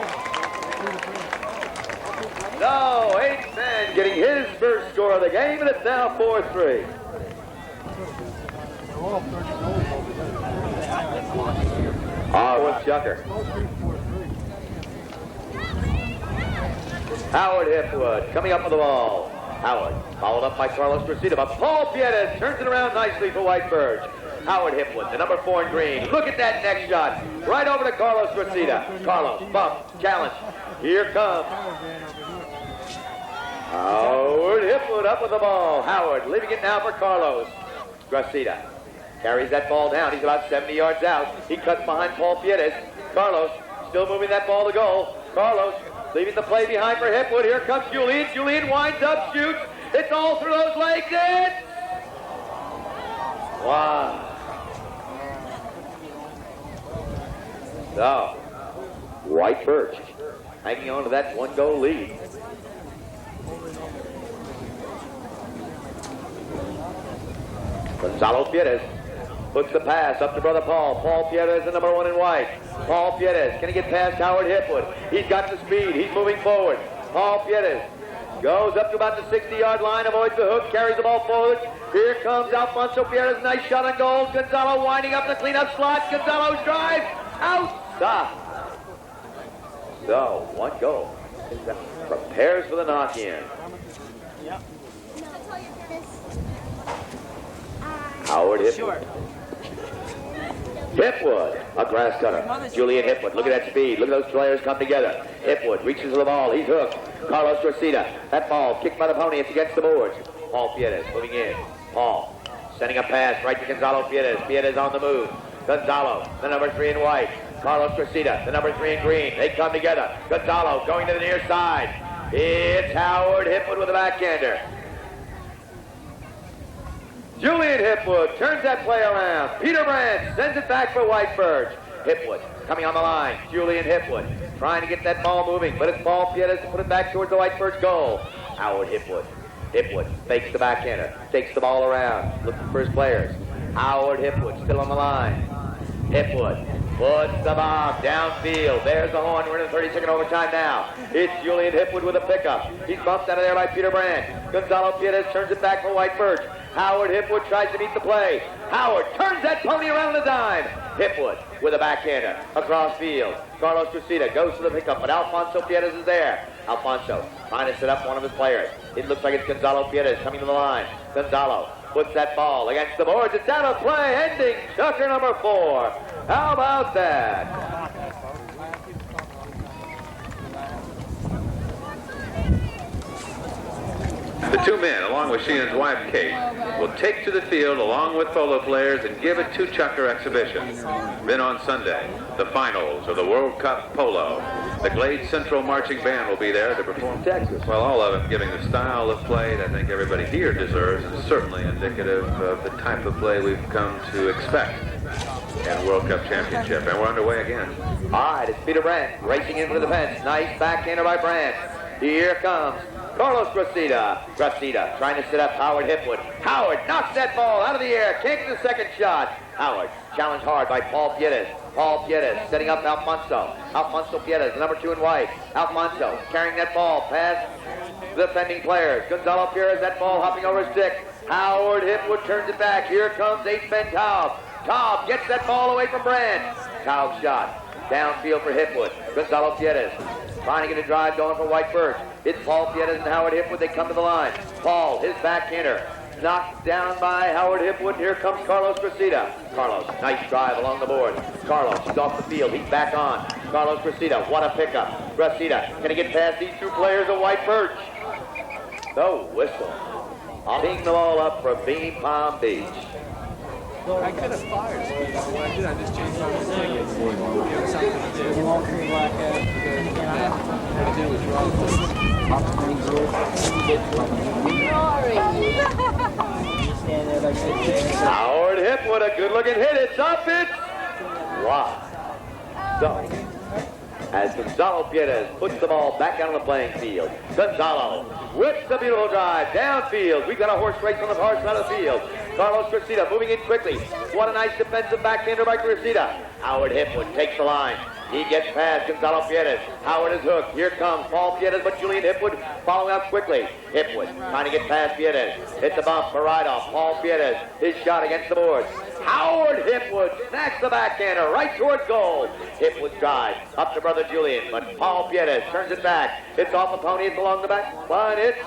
So H-Ben getting his first score of the game, and it's now 4-3. With Chucker. Howard Hipwood coming up with the ball. Howard followed up by Carlos Cressida, but Paul Pietez turns it around nicely for White Birch. Howard Hipwood, the number 4 in green. Look at that next shot. Right over to Carlos Cressida. Carlos, bump, challenge. Here comes Howard Hipwood up with the ball. Howard leaving it now for Carlos. Cressida carries that ball down. He's about 70 yards out. He cuts behind Paul Pietez. Carlos still moving that ball to goal. Carlos leaving the play behind for Hipwood. Here comes Julian. Julian winds up, shoots. It's all through those legs. It's wow. So, White Birch hanging on to that 1-goal lead. Gonzalo Pietez puts the pass up to Brother Paul. Paul Pietez, the number 1 in white. Paul Pietez, can he get past Howard Hipwood? He's got the speed. He's moving forward. Paul Pietez goes up to about the 60-yard line, avoids the hook, carries the ball forward. Here comes Alfonso Pietez, nice shot on goal. Gonzalo winding up the cleanup slot. Gonzalo's drive outside. So, 1 goal. Prepares for the knock-in. Howard Hipwood. Hipwood, a grass cutter. Julian Hipwood, look at that speed. Look at those players come together. Hipwood reaches for the ball. He's hooked. Carlos Cressida. That ball kicked by the pony. It's against the boards. Paul Pietez moving in. Paul sending a pass right to Gonzalo Pietez. Pietez on the move. Gonzalo, the number 3 in white. Carlos Cressida, the number 3 in green. They come together. Gonzalo going to the near side. It's Howard Hipwood with a backhander. Julian Hipwood turns that play around. Peter Brandt sends it back for White Birch. Hipwood coming on the line. Julian Hipwood trying to get that ball moving, but it's Paul Pietez to put it back towards the White Birch goal. Howard Hipwood. Hipwood fakes the backhander, takes the ball around, looking for his players. Howard Hipwood still on the line. Hipwood Puts the bomb downfield. There's the horn. We're in the 32nd overtime now. It's Julian Hipwood with a pickup. He's bumped out of there by Peter Brandt. Gonzalo Piaget turns it back for White Birch. Howard Hipwood tries to meet the play. Howard turns that pony around on a dime. Hipwood with a backhander across field. Carlos Cressida goes to the pickup, but Alfonso Piaget is there. Alfonso trying to set up one of his players. It looks like it's Gonzalo Piaget coming to the line. Gonzalo puts that ball against the boards. It's out of play, ending chucker number 4. How about that? The two men, along with Sheehan's wife, Kate, will take to the field along with polo players and give a two-chucker exhibition. Then on Sunday, the finals of the World Cup Polo. The Glade Central Marching Band will be there to perform Texas. Well, all of them giving the style of play that I think everybody here deserves, and certainly indicative of the type of play we've come to expect in World Cup Championship. And we're underway again. All right, it's Peter Brandt racing into the fence. Nice backhander by Brandt. Here comes Carlos Cressida. Cressida trying to set up Howard Hipwood. Howard knocks that ball out of the air. Can't get the second shot. Howard challenged hard by Paul Piaget. Paul Piaget setting up Alfonso. Alfonso Piaget, the number 2 in white. Alfonso carrying that ball past the defending players. Gonzalo Piaget, that ball hopping over his stick. Howard Hipwood turns it back. Here comes H-Ben Taub. Taub gets that ball away from Brandt. Taub shot. Downfield for Hipwood. Gonzalo Piaget trying to get a drive going for White Birch. It's Paul Piaget and Howard Hipwood. They come to the line. Paul, his backhander, knocked down by Howard Hipwood. Here comes Carlos Cressida. Carlos, nice drive along the board. Carlos, he's off the field. He's back on. Carlos Cressida, what a pickup. Cressida, can he get past these two players of White Birch? The whistle. Teeing the ball up for Beam Palm Beach. I could have fired Speed. What I did, I just changed all the tickets. Give him something to do. What I did was Howard Hipwood, a good-looking hit. It's up. It's wide. So, as Gonzalo Piaget puts the ball back out on the playing field. Gonzalo whips the beautiful drive downfield. We've got a horse race on the far side of the field. Carlos Cressida moving in quickly. What a nice defensive backhander by Cressida. Howard Hipwood takes the line. He gets past Gonzalo Piaget. Howard is hooked. Here comes Paul Piaget, but Julian Hipwood following up quickly. Hipwood trying to get past Piaget. Hits the bump for right-off. Paul Piaget, his shot against the boards. Howard Hipwood snacks the backhander right towards goal. Hipwood's drive up to brother Julian, but Paul Piaget turns it back. It's off the pony. It's along the back line. It's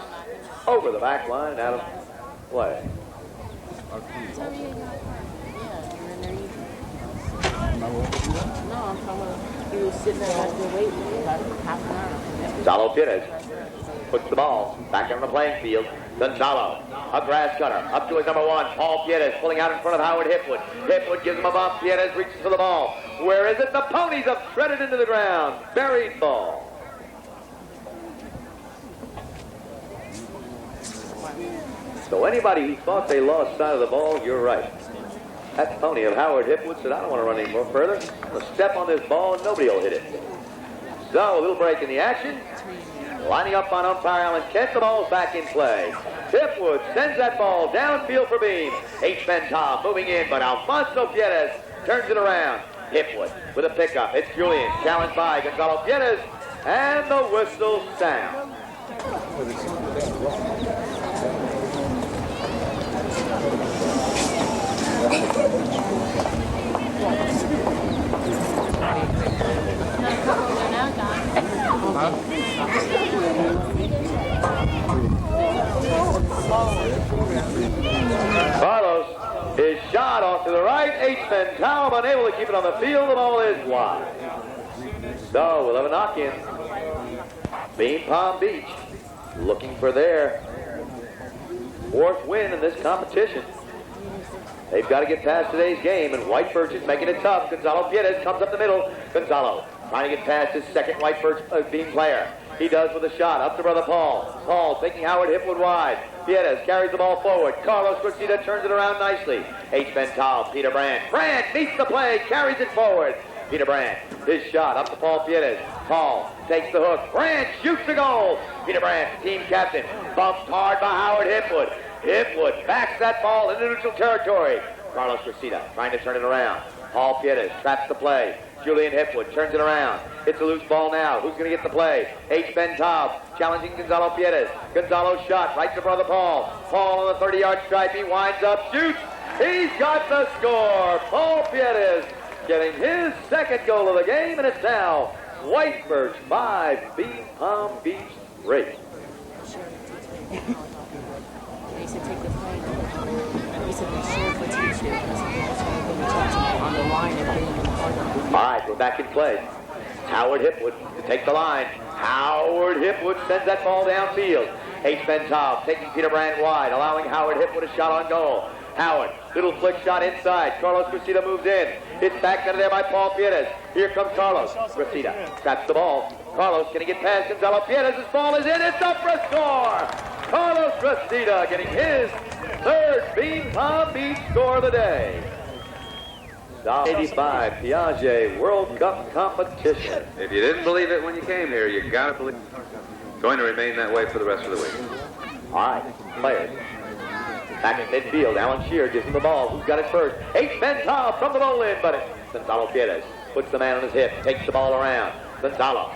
over the back line and out of play. No, I'm talking about he was sitting there like they're waiting for like half an hour. Gonzalo Piaget puts the ball back on the playing field. Gonzalo, a grass cutter, up to his number 1. Paul Piaget pulling out in front of Howard Hipwood. Hipwood gives him a bump. Piaget reaches for the ball. Where is it? The ponies have shredded into the ground. Buried ball. So anybody who thought they lost sight of the ball, you're right. That pony of Howard Hipwood said, I don't want to run any more further. I'm going to step on this ball and nobody will hit it. So a little break in the action. Lining up on umpire Alan Kent, the ball's back in play. Hipwood sends that ball downfield for Beam. H-Ben Taub moving in, but Alfonso Piaget turns it around. Hipwood with a pickup. It's Julian, challenged by Gonzalo Piaget, and the whistle sounds. Carlos, his shot off to the right. H-Ben Taub unable to keep it on the field. The ball is wide. So we'll have a knock-in. Beam Palm Beach looking for their 4th win in this competition. They've got to get past today's game, and White Birch is making it tough. Gonzalo Piaget comes up the middle. Gonzalo trying to get past his second White Birch Beam player. He does with a shot up to brother Paul. Paul taking Howard Hipwood wide. Piaget carries the ball forward. Carlos Cressida turns it around nicely. H-Ben Taub, Peter Brandt. Brandt meets the play, carries it forward. Peter Brandt, his shot up to Paul Piaget. Paul takes the hook. Brandt shoots the goal. Peter Brandt, team captain, bumped hard by Howard Hipwood. Hipwood backs that ball into neutral territory. Carlos Cressida trying to turn it around. Paul Piaget traps the play. Julian Hipwood turns it around. It's a loose ball now. Who's going to get the play? H. Ben Taub challenging Gonzalo Piaget. Gonzalo's shot right to brother Paul. Paul on the 30-yard stripe. He winds up, shoots. He's got the score. Paul Piaget getting his second goal of the game, and it's now White Birch 5, Beam Palm Beach 3. They said take the plane. He said they share for teacher. On the line and being All right, we're back in play. Howard Hipwood to take the line. Howard Hipwood sends that ball downfield. H. Ben Taub taking Peter Brandt wide, allowing Howard Hipwood a shot on goal. Howard, little flick shot inside. Carlos Cressida moves in. It's back out of there by Paul Piaget. Here comes Carlos. Cressida traps the ball. Carlos, can he get past Gonzalo Piaget? His ball is in. It's up for a score. Carlos Cressida getting his third Beam Palm Beach score of the day. 85 Piaget World Cup competition. If you didn't believe it when you came here, you got to believe it. Going to remain that way for the rest of the week. All right, players. Back in midfield, Alan Shearer gives him the ball. Who's got it first? H. Ben Taub from the goal in, but it's Gonzalo Piaget puts the man on his hip, takes the ball around. Gonzalo.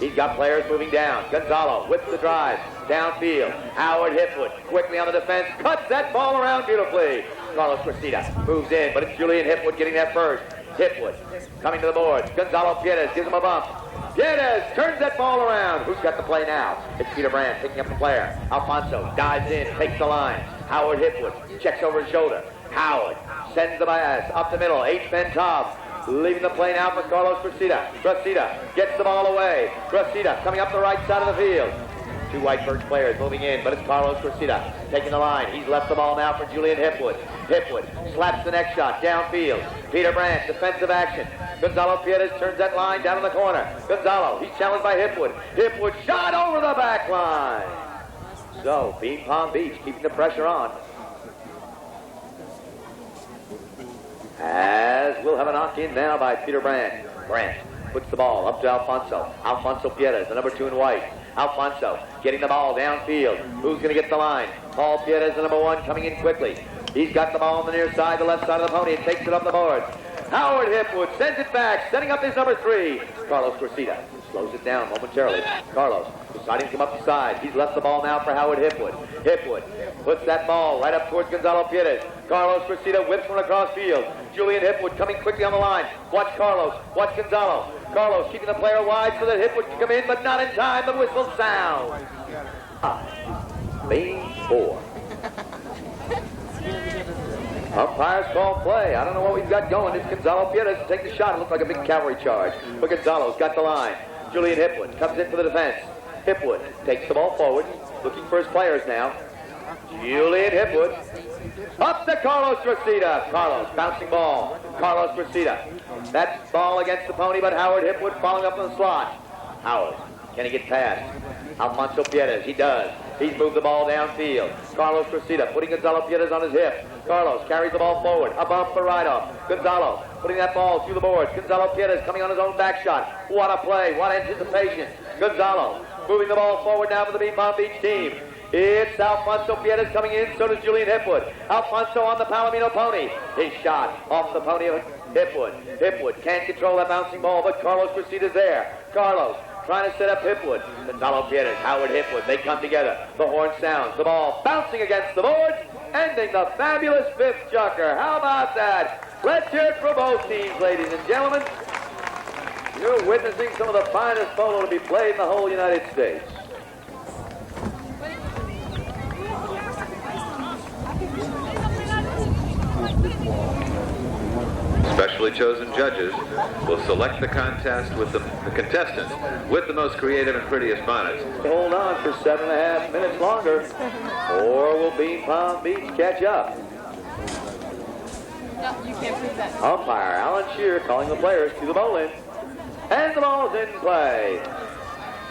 He's got players moving down. Gonzalo with the drive, downfield. Howard Hipwood quickly on the defense, cuts that ball around beautifully. Carlos Cressida moves in, but it's Julian Hipwood getting that first. Hipwood coming to the boards. Gonzalo Piaget gives him a bump. Piaget turns that ball around. Who's got the play now? It's Peter Brandt picking up the player. Alfonso dives in, takes the line. Howard Hipwood checks over his shoulder. Howard sends the bias up the middle. H. Ben Taub leaving the play now for Carlos Cressida. Cressida gets the ball away. Cressida coming up the right side of the field. Two White Birch players moving in, but it's Carlos Cressida taking the line. He's left the ball now for Julian Hipwood. Hipwood slaps the next shot downfield. Peter Brandt, defensive action. Gonzalo Piaget turns that line down in the corner. Gonzalo, he's challenged by Hipwood. Hipwood shot over the back line. So, Beam Palm Beach keeping the pressure on. As we'll have a knock in now by Peter Brandt. Brandt puts the ball up to Alfonso. Alfonso Piaget, the number 2 in white. Alfonso getting the ball downfield. Who's going to get the line? Paul Piaget, the number 1, coming in quickly. He's got the ball on the near side, the left side of the pony, and takes it up the board. Howard Hipwood sends it back, setting up his number 3. Carlos Cressida slows it down momentarily. Carlos deciding to come up the side. He's left the ball now for Howard Hipwood. Hipwood puts that ball right up towards Gonzalo Piaget. Carlos Cressida whips one across field. Julian Hipwood coming quickly on the line. Watch Carlos. Watch Gonzalo. Carlos keeping the player wide so that Hipwood can come in, but not in time. The whistle sounds. Lane 4. Umpires call play. I don't know what we've got going. It's Gonzalo Piaget to take the shot. It looks like a big cavalry charge. But Gonzalo's got the line. Julian Hipwood comes in for the defense. Hipwood takes the ball forward, looking for his players now. Julian Hipwood. Up to Carlos Cressida. Carlos, bouncing ball. Carlos Cressida. That ball against the pony, but Howard Hipwood following up in the slot. Howard, can he get past? Alfonso Piaget, he does. He's moved the ball downfield. Carlos Cressida putting Gonzalo Piaget on his hip. Carlos carries the ball forward. A bump for Rydolph. Gonzalo putting that ball through the boards. Gonzalo Piaget coming on his own back shot. What a play. What anticipation. Gonzalo moving the ball forward now for the Beam Palm Beach team. It's Alfonso Piaget coming in. So does Julian Hipwood. Alfonso on the Palomino pony. His shot off the pony of Hipwood. Hipwood can't control that bouncing ball, but Carlos Cressida's there. Carlos trying to set up Hipwood. Gonzalo Piaget, Howard Hipwood, they come together. The horn sounds. The ball bouncing against the boards, ending the fabulous 5th chukker. How about that? Let's hear it for both teams, ladies and gentlemen. You're witnessing some of the finest polo to be played in the whole United States. Specially chosen judges will select the contest with the contestants with the most creative and prettiest bonnets. Hold on for 7.5 minutes longer, or will Beam Palm Beach catch up? No, you can't prove that. Umpire Alan Shearer calling the players to the bowling. And the ball's in play.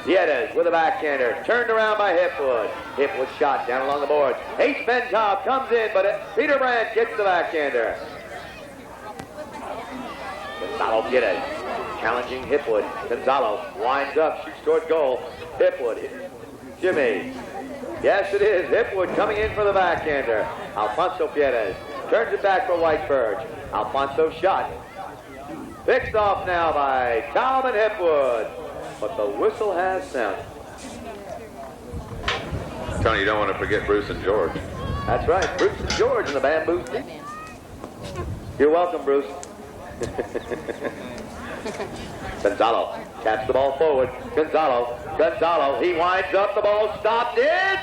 Piaget with a backhander, turned around by Hipwood. Hipwood shot down along the boards. H. Ben Taub comes in, but Peter Brandt gets the backhander. Gonzalo Piaget challenging Hipwood. Gonzalo winds up, shoots toward goal. Hipwood, Jimmy. Yes, it is. Hipwood coming in for the backhander. Alfonso Piaget turns it back for White Birch. Alfonso shot. Picked off now by Calvin Hipwood. But the whistle has sounded. Tony, you don't want to forget Bruce and George. That's right, Bruce and George in the bamboo stick. You're welcome, Bruce. Gonzalo taps the ball forward. Gonzalo, he winds up, the ball stopped it.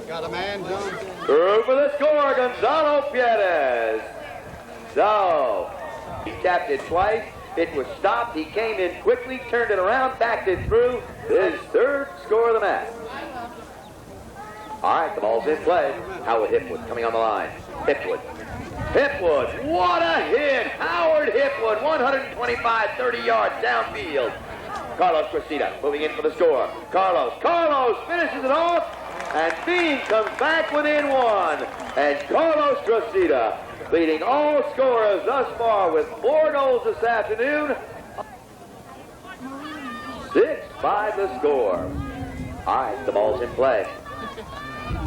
Got a man, John. Through for the score, Gonzalo Piaget. So, he tapped it twice. It was stopped. He came in quickly, turned it around, backed it through. His third score of the match. All right, the ball's in play. Howard Hipwood coming on the line. Hipwood, what a hit! Howard Hipwood, 125, 30 yards downfield. Carlos Cressida moving in for the score. Carlos finishes it off, and Bean comes back within one. And Carlos Cressida leading all scorers thus far with 4 goals this afternoon. 6-5 the score. All right, the ball's in play.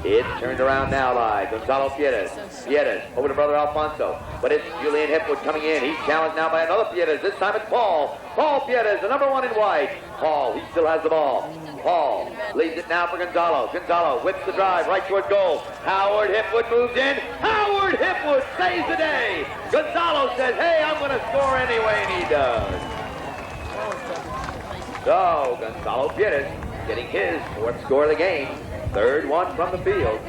It's turned around now by Gonzalo Piaget. Piaget over to brother Alfonso. But it's Julian Hipwood coming in. He's challenged now by another Piaget. This time it's Paul. Paul Piaget, the number 1 in white. Paul, he still has the ball. Paul leads it now for Gonzalo. Gonzalo whips the drive right toward goal. Howard Hipwood moves in. Howard Hipwood saves the day. Gonzalo says, hey, I'm going to score anyway, and he does. So, Gonzalo Piaget getting his 4th score of the game. 3rd one from the field.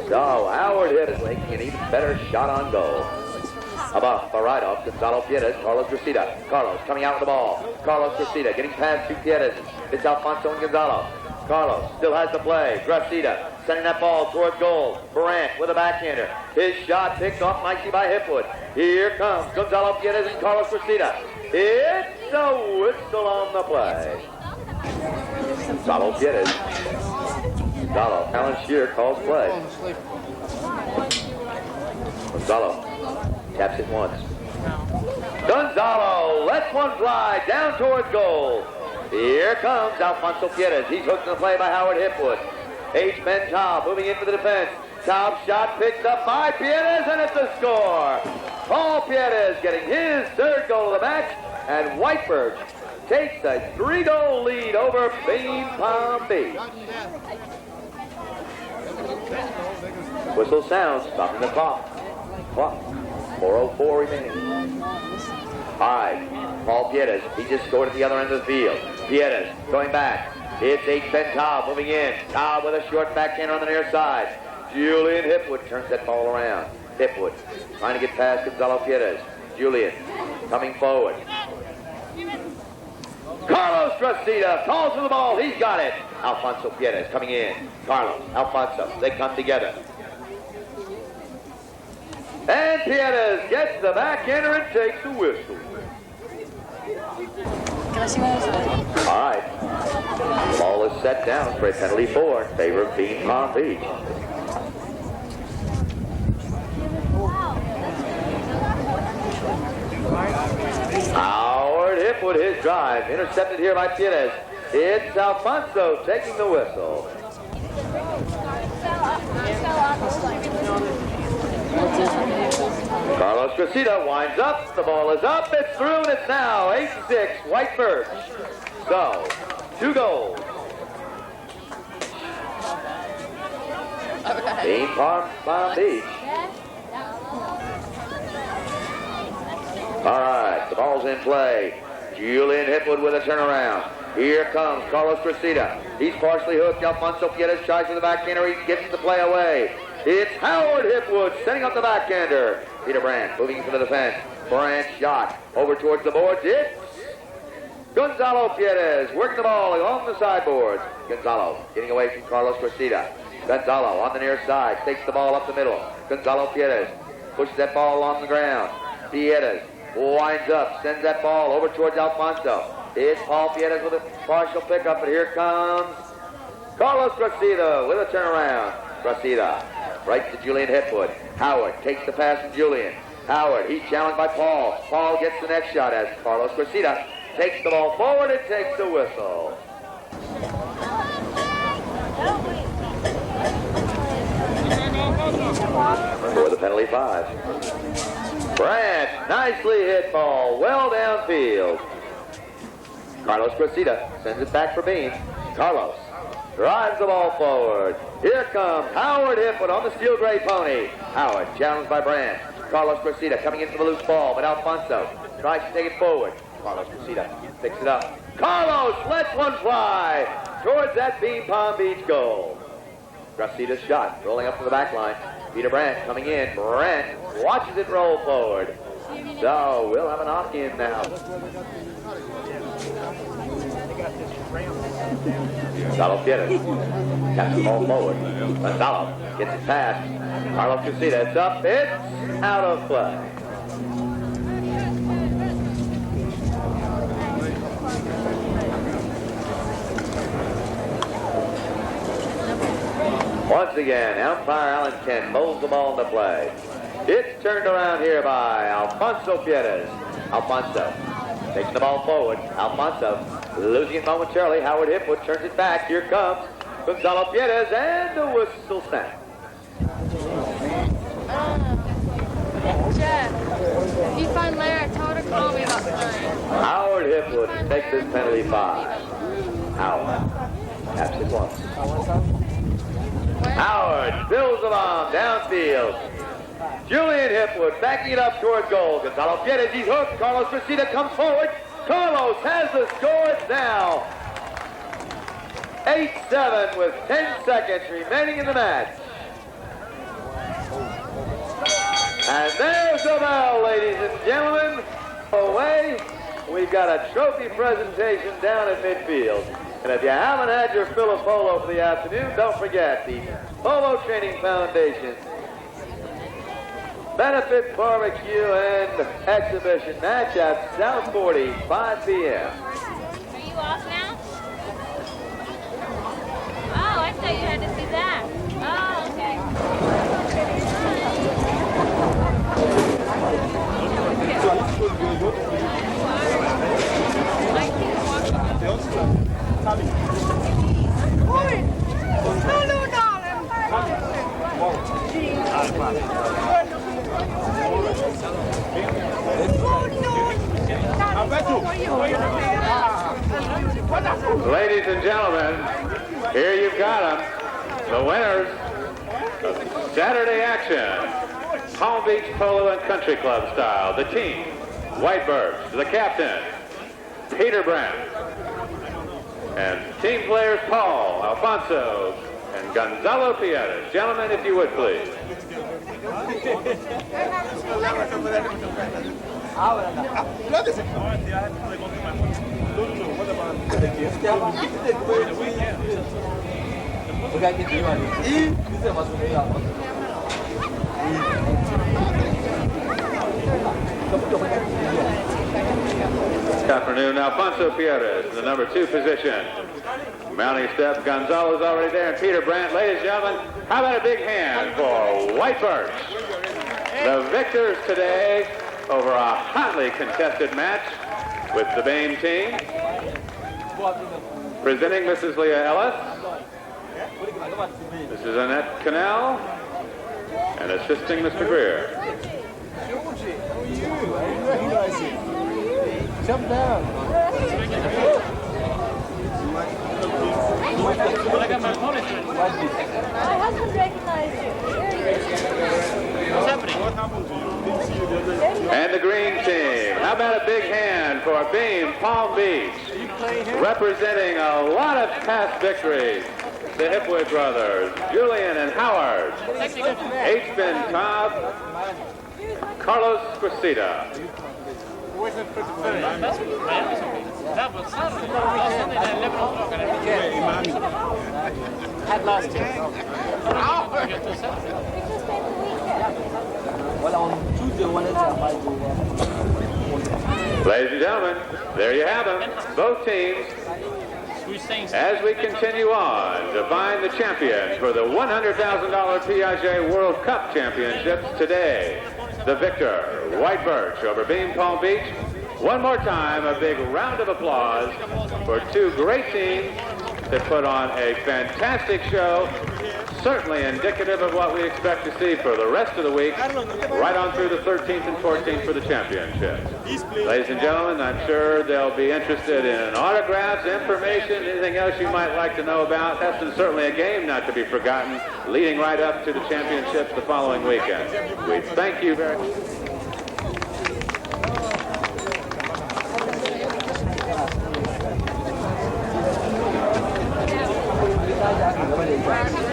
So, Howard Hipwood making an even better shot on goal. Above the right-off, Gonzalo Piaget, Carlos Cressida. Carlos coming out with the ball. Carlos Cressida getting past 2 Piaget. It's Alfonso and Gonzalo. Carlos still has the play. Cressida sending that ball toward goal. Brandt with a backhander. His shot picked off nicely by Hipwood. Here comes Gonzalo Piaget and Carlos Cressida. It's a whistle on the play. Gonzalo Piaget. Gonzalo, Alan Shearer calls play. Gonzalo taps it once. Gonzalo lets one fly down towards goal. Here comes Alfonso Piaget. He's hooked in the play by Howard Hipwood. H-Men Taub moving in for the defense. Taub shot picked up by Piaget, and it's a score. Paul Piaget getting his 3rd goal of the match, and White Birch takes a 3-goal lead over Bean Palm Beach. Whistle sounds, stopping the clock. 4:04 remaining. All right, Paul Piaget, he just scored at the other end of the field. Piaget going back. It's H-Ben Taub moving in. Taub with a short backhand on the near side. Julian Hipwood turns that ball around. Hipwood trying to get past Gonzalo Piaget. Julian coming forward. Carlos Cressida calls for the ball. He's got it. Alfonso Piaget coming in. Carlos, Alfonso, they come together. And Piaget gets the backhander and takes the whistle. Can I see one of those? All right. The ball is set down for a penalty for in favor of Bean Palm Beach. Howard Hipwood, his drive, intercepted here by Piaget. It's Alfonso taking the whistle. Carlos Cressida winds up, the ball is up, it's through, and it's now 8-6, White Birch. So, 2 goals. Bean Palm Beach. All right, the ball's in play. Julian Hipwood with a turnaround. Here comes Carlos Cressida. He's partially hooked. Alfonso Piaget tries with the backhander. He gets the play away. It's Howard Hipwood setting up the backhander. Peter Brandt moving for the defense. Brandt shot over towards the boards. It's Gonzalo Piaget working the ball along the sideboards. Gonzalo getting away from Carlos Cressida. Gonzalo on the near side takes the ball up the middle. Gonzalo Piaget pushes that ball along the ground. Piaget winds up, sends that ball over towards Alfonso. It's Paul Piaget with a partial pickup, but here comes Carlos Cressida with a turnaround. Cressida right to Julian Hipwood. Howard takes the pass from Julian. Howard, he's challenged by Paul. Paul gets the next shot as Carlos Cressida takes the ball forward and takes the whistle. for the penalty 5. Brandt, nicely hit ball, well downfield. Carlos Cressida sends it back for Beam. Carlos drives the ball forward. Here comes Howard Hipwood on the steel gray pony. Howard challenged by Brandt. Carlos Cressida coming in for the loose ball, but Alfonso tries to take it forward. Carlos Cressida picks it up. Carlos lets one fly towards that Beam Palm Beach goal. Cressida's shot rolling up to the back line. Peter Brandt coming in. Brandt watches it roll forward. So we'll have a knock-in now. Gonzalo Pierres taps the ball forward. Gonzalo gets it past. Carlos Cressida, it's up, it's out of play. Once again, umpire Alan Kent bowls the ball into play. It's turned around here by Alfonso Pierres. Alfonso takes the ball forward. Alfonso losing it momentarily. Howard Hipwood turns it back. Here comes Gonzalo Pierres, and the whistle snaps. Jeff, if you find Lara, tell her to call me about tonight. Howard Hipwood takes this penalty 5. Howard taps it once. Howard fills the bomb downfield. Julian Hipwood backing it up toward goal. Gonzalo Pierres, he's hooked. Carlos Cressida comes forward. Carlos has the score. It's now 8-7 with 10 seconds remaining in the match. And there's the bell, ladies and gentlemen. Away, we've got a trophy presentation down at midfield. And if you haven't had your fill of polo for the afternoon, don't forget the Polo Training Foundation Benefit Barbecue and Exhibition match at South 40, 5 p.m. Are you off now? Oh, I thought you had to see that. Oh, okay. Ladies and gentlemen, here you've got them, the winners of Saturday action. Palm Beach Polo and Country Club style. The team, White Birch, the captain, Peter Brandt, and team players Paul, Alfonso, and Gonzalo Pierres. Gentlemen, if you would, please. This afternoon, Alfonso Pierres in the number 2 position. Mounting steps, Gonzalo's already there, and Peter Brandt. Ladies and gentlemen, how about a big hand for White Birch? The victors today over a hotly contested match with the Boehm team. Presenting Mrs. Leah Ellis, Mrs. Annette Cannell, and assisting Mr. Greer. Jump down. My husband recognized you. What's happening? And the green team. How about a big hand for Beam Palm Beach, representing a lot of past victories. The Hipwood brothers, Julian and Howard, H. Ben Cobb, Carlos Cressida. That was Sunday. Sunday at 11 o'clock. Had last year. Well, on Tuesday, when it's Ladies and gentlemen, there you have them. Both teams, as we continue on to find the champion for the $100,000 Piaget World Cup Championships today. The victor, White Birch over Beam Palm Beach. One more time, a big round of applause for 2 great teams that put on a fantastic show. certainly indicative of what we expect to see for the rest of the week, right on through the 13th and 14th for the championship. Ladies and gentlemen, I'm sure they'll be interested in autographs, information, anything else you might like to know about. That's certainly a game not to be forgotten, leading right up to the championships the following weekend. We thank you very much. Right.